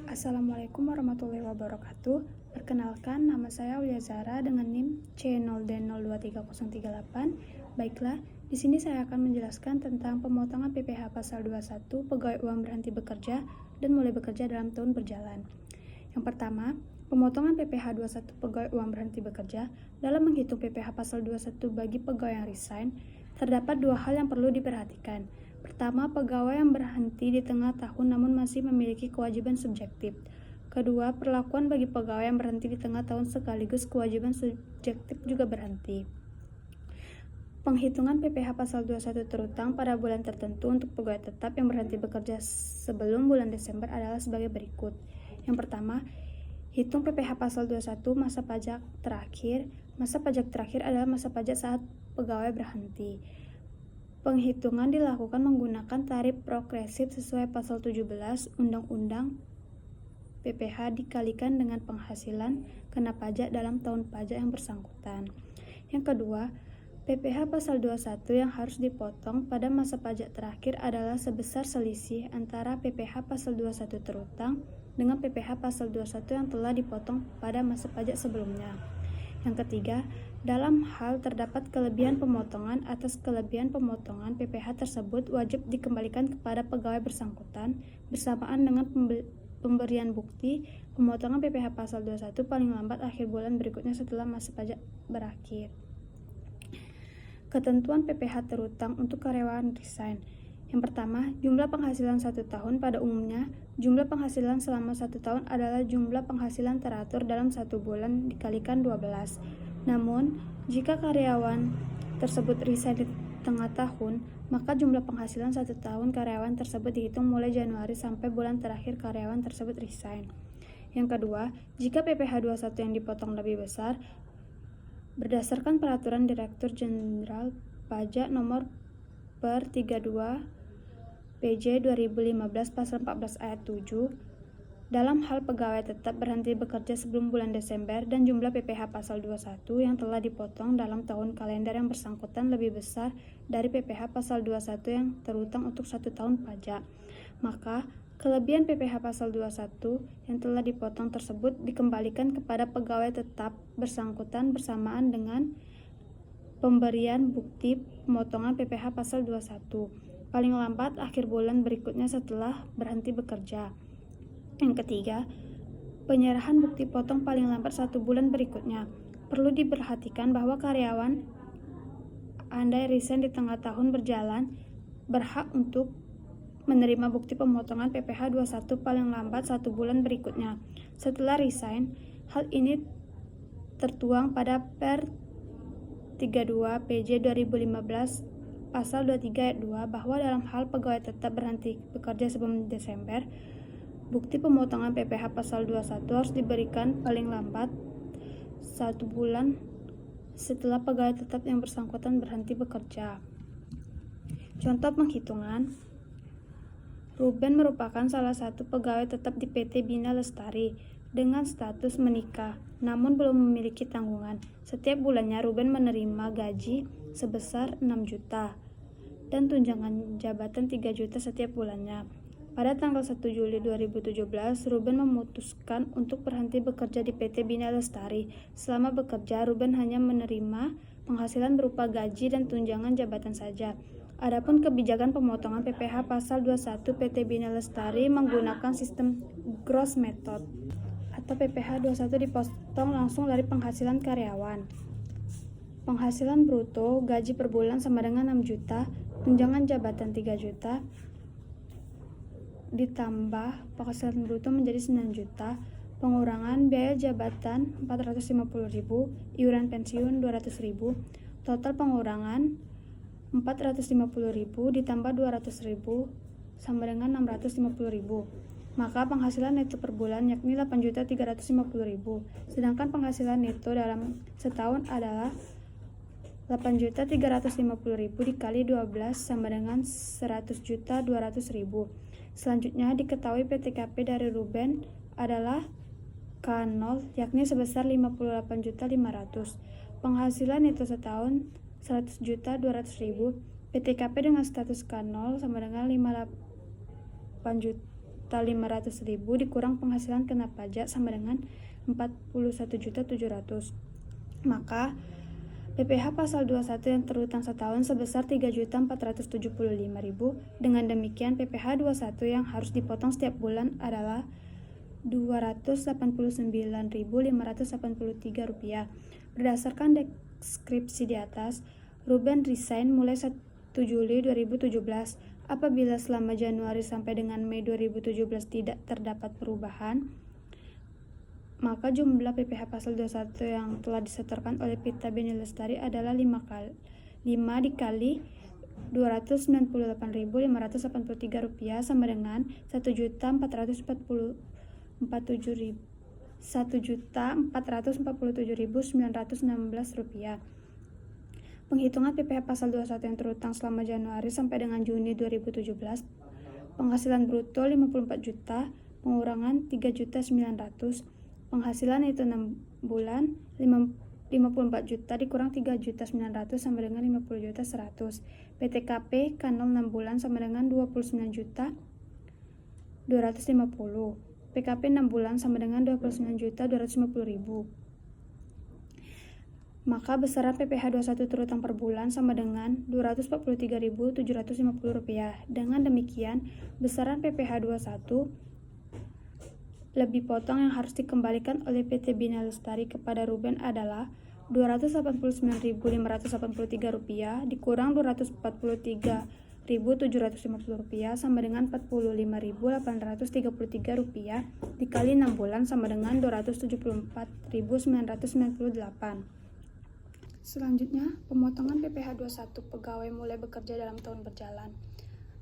Assalamualaikum warahmatullahi wabarakatuh. Perkenalkan, nama saya Aulia Zara dengan NIM C0D023038. Baiklah, di sini saya akan menjelaskan tentang pemotongan PPh pasal 21 pegawai uang berhenti bekerja dan mulai bekerja dalam tahun berjalan. Yang pertama, pemotongan PPh 21 pegawai uang berhenti bekerja. Dalam menghitung PPh pasal 21 bagi pegawai yang resign, terdapat dua hal yang perlu diperhatikan. Pertama, pegawai yang berhenti di tengah tahun namun masih memiliki kewajiban subjektif. Kedua, perlakuan bagi pegawai yang berhenti di tengah tahun sekaligus kewajiban subjektif juga berhenti. Penghitungan PPh pasal 21 terutang pada bulan tertentu untuk pegawai tetap yang berhenti bekerja sebelum bulan Desember adalah sebagai berikut. Yang pertama, hitung PPh pasal 21 masa pajak terakhir. Masa pajak terakhir adalah masa pajak saat pegawai berhenti. Penghitungan dilakukan menggunakan tarif progresif sesuai pasal 17 Undang-Undang PPh dikalikan dengan penghasilan kena pajak dalam tahun pajak yang bersangkutan. Yang kedua, PPh pasal 21 yang harus dipotong pada masa pajak terakhir adalah sebesar selisih antara PPh pasal 21 terutang dengan PPh pasal 21 yang telah dipotong pada masa pajak sebelumnya. Yang ketiga, dalam hal terdapat kelebihan pemotongan, atas kelebihan pemotongan PPh tersebut wajib dikembalikan kepada pegawai bersangkutan bersamaan dengan pemberian bukti pemotongan PPh pasal 21 paling lambat akhir bulan berikutnya setelah masa pajak berakhir. Ketentuan PPh terutang untuk karyawan resign. Yang pertama, jumlah penghasilan 1 tahun. Pada umumnya, jumlah penghasilan selama 1 tahun adalah jumlah penghasilan teratur dalam 1 bulan dikalikan 12. Namun, jika karyawan tersebut resign di tengah tahun, maka jumlah penghasilan 1 tahun karyawan tersebut dihitung mulai Januari sampai bulan terakhir karyawan tersebut resign. Yang kedua, jika PPh 21 yang dipotong lebih besar, berdasarkan Peraturan Direktur Jenderal Pajak Nomor per 32 PJ 2015 Pasal 14 Ayat 7, dalam hal pegawai tetap berhenti bekerja sebelum bulan Desember dan jumlah PPh pasal 21 yang telah dipotong dalam tahun kalender yang bersangkutan lebih besar dari PPh pasal 21 yang terutang untuk 1 tahun pajak, maka kelebihan PPh pasal 21 yang telah dipotong tersebut dikembalikan kepada pegawai tetap bersangkutan bersamaan dengan pemberian bukti pemotongan PPh pasal 21 paling lambat akhir bulan berikutnya setelah berhenti bekerja. Yang ketiga, penyerahan bukti potong paling lambat 1 bulan berikutnya. Perlu diperhatikan bahwa karyawan andai resign di tengah tahun berjalan berhak untuk menerima bukti pemotongan PPh 21 paling lambat 1 bulan berikutnya setelah resign. Hal ini tertuang pada Per 32 PJ 2015 Pasal 23 Ayat 2 bahwa dalam hal pegawai tetap berhenti bekerja sebelum Desember, bukti pemotongan PPh pasal 21 harus diberikan paling lambat 1 bulan setelah pegawai tetap yang bersangkutan berhenti bekerja. Contoh penghitungan, Ruben merupakan salah satu pegawai tetap di PT Bina Lestari dengan status menikah, namun belum memiliki tanggungan. Setiap bulannya Ruben menerima gaji sebesar 6 juta dan tunjangan jabatan 3 juta setiap bulannya. Pada tanggal 1 Juli 2017, Ruben memutuskan untuk berhenti bekerja di PT Bina Lestari. Selama bekerja, Ruben hanya menerima penghasilan berupa gaji dan tunjangan jabatan saja. Adapun kebijakan pemotongan PPh pasal 21 PT Bina Lestari menggunakan sistem gross method atau PPh 21 dipotong langsung dari penghasilan karyawan. Penghasilan bruto gaji per bulan sama dengan 6 juta, tunjangan jabatan 3 juta, ditambah penghasilan bruto menjadi 9 juta, pengurangan biaya jabatan 450.000, iuran pensiun 200.000, total pengurangan 450.000 ditambah 200.000 sama dengan 650.000. Maka penghasilan neto per bulan yakni 8.350.000. Sedangkan penghasilan neto dalam setahun adalah 8.350.000 dikali 12 sama dengan 100.200.000. Selanjutnya diketahui PTKP dari Ruben adalah K0 yakni sebesar 58.500. Penghasilan neto setahun 100.200.000. PTKP dengan status K0 sama dengan 58.000 11.500.000 dikurang penghasilan kena pajak sama dengan 41.700.000. Maka PPh pasal 21 yang terutang setahun sebesar 3.475.000. Dengan demikian PPh 21 yang harus dipotong setiap bulan adalah Rp289.583. Berdasarkan deskripsi di atas, Ruben resign mulai 1 Juli 2017. Apabila selama Januari sampai dengan Mei 2017 tidak terdapat perubahan, maka jumlah PPh pasal 21 yang telah disetorkan oleh Pita Beni Lestari adalah 5 dikali Rp298.583 sama dengan Rp1.447.916. Penghitungan PPh pasal 21 yang terutang selama Januari sampai dengan Juni 2017. Penghasilan bruto 54 juta, pengurangan 3.900.000. Penghasilan itu 6 bulan, 54 juta dikurang 3.900.000 sama dengan 50.100.000. PTKP K0 6 bulan sama dengan 29.250.000. PKP 6 bulan sama dengan 29.250.000. Maka besaran PPh 21 terutang per bulan sama dengan Rp243.750. Dengan demikian, besaran PPh 21 lebih potong yang harus dikembalikan oleh PT Bina Lestari kepada Ruben adalah Rp289.583 dikurang Rp243.750 sama dengan Rp45.833 dikali 6 bulan sama dengan Rp274.998. Selanjutnya, pemotongan PPh 21 pegawai mulai bekerja dalam tahun berjalan.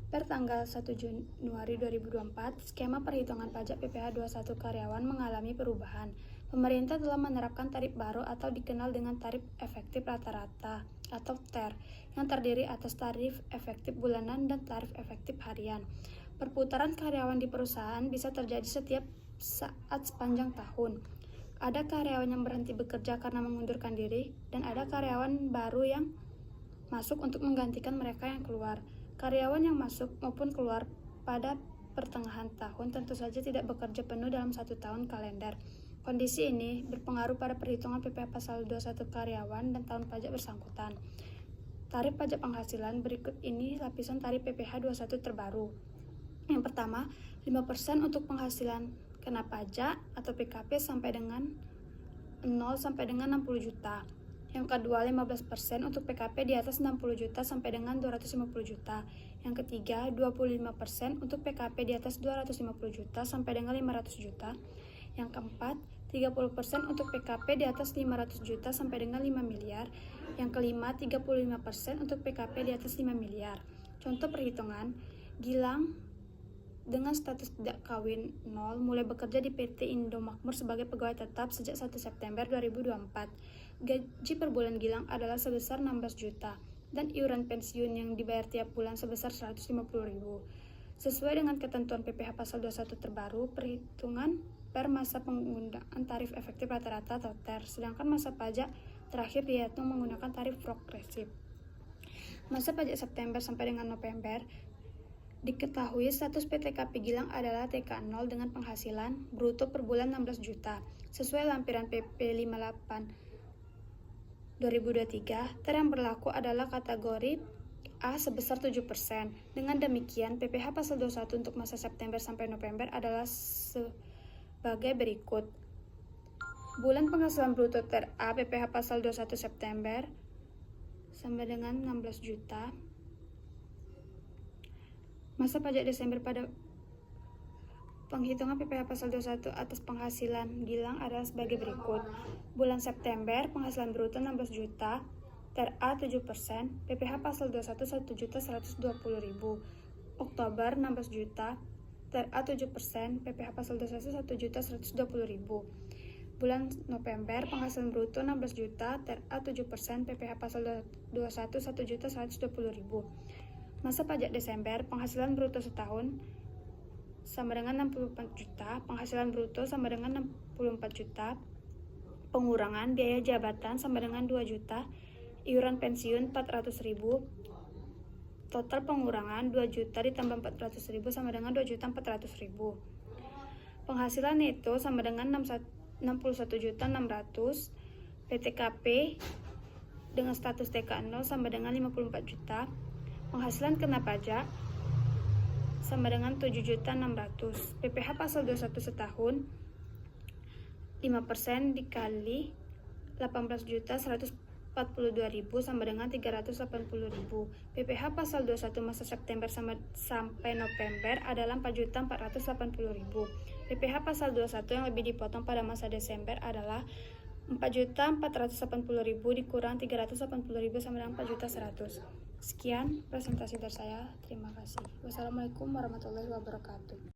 Per tanggal 1 Januari 2024, skema perhitungan pajak PPh 21 karyawan mengalami perubahan. Pemerintah telah menerapkan tarif baru atau dikenal dengan tarif efektif rata-rata atau TER yang terdiri atas tarif efektif bulanan dan tarif efektif harian. Perputaran karyawan di perusahaan bisa terjadi setiap saat sepanjang tahun. Ada karyawan yang berhenti bekerja karena mengundurkan diri, dan ada karyawan baru yang masuk untuk menggantikan mereka yang keluar. Karyawan yang masuk maupun keluar pada pertengahan tahun tentu saja tidak bekerja penuh dalam 1 tahun kalender. Kondisi ini berpengaruh pada perhitungan PPh pasal 21 karyawan dan tahun pajak bersangkutan. Tarif pajak penghasilan berikut ini lapisan tarif PPh 21 terbaru. Yang pertama, 5% untuk penghasilan kena pajak atau PKP sampai dengan 0 sampai dengan 60 juta. Yang kedua, 15% untuk PKP di atas 60 juta sampai dengan 250 juta. Yang ketiga, 25% untuk PKP di atas 250 juta sampai dengan 500 juta. Yang keempat, 30% untuk PKP di atas 500 juta sampai dengan 5 miliar. Yang kelima, 35% untuk PKP di atas 5 miliar. Contoh perhitungan, Gilang dengan status tidak kawin 0 mulai bekerja di PT Indomakmur sebagai pegawai tetap sejak 1 September 2024. Gaji per bulan Gilang adalah sebesar 16 juta dan iuran pensiun yang dibayar tiap bulan sebesar 150.000. Sesuai dengan ketentuan PPh pasal 21 terbaru, perhitungan per masa penggunaan tarif efektif rata-rata atau TER, sedangkan masa pajak terakhir dihitung menggunakan tarif progresif. Masa pajak September sampai dengan November. Diketahui status PTKP Gilang adalah TK0 dengan penghasilan bruto per bulan 16 juta. Sesuai lampiran PP 58 2023, TER yang berlaku adalah kategori A sebesar 7%. Dengan demikian, PPh pasal 21 untuk masa September sampai November adalah sebagai berikut. Bulan penghasilan bruto TER A PPh pasal 21 September sama dengan 16 juta. Masa pajak Desember pada penghitungan PPh pasal 21 atas penghasilan Gilang adalah sebagai berikut. Bulan September, penghasilan bruto 16 juta, TER A 7%, PPh pasal 21 1.120.000. Oktober 16 juta, TER A 7%, PPh pasal 21 1.120.000. Bulan November, penghasilan bruto 16 juta, TER A 7%, PPh pasal 21 1.120.000. Masa pajak Desember, penghasilan bruto setahun sama dengan 64 juta, penghasilan bruto sama dengan 64 juta, pengurangan biaya jabatan sama dengan 2 juta, iuran pensiun 400.000, Total pengurangan 2 juta ditambah 400.000 sama dengan 2.400.000. Penghasilan neto sama dengan 61.600. PTKP dengan status TK0 sama dengan 54 juta. Penghasilan kena pajak sama dengan 7.600. PPh pasal 21 setahun 5% dikali 18.142.000 sama dengan 380.000. PPh pasal 21 masa September sampai November adalah 4.480.000. PPh pasal 21 yang lebih dipotong pada masa Desember adalah 4.480.000 dikurang 380.000 sama dengan 4.100. Sekian presentasi dari saya. Terima kasih. Wassalamualaikum warahmatullahi wabarakatuh.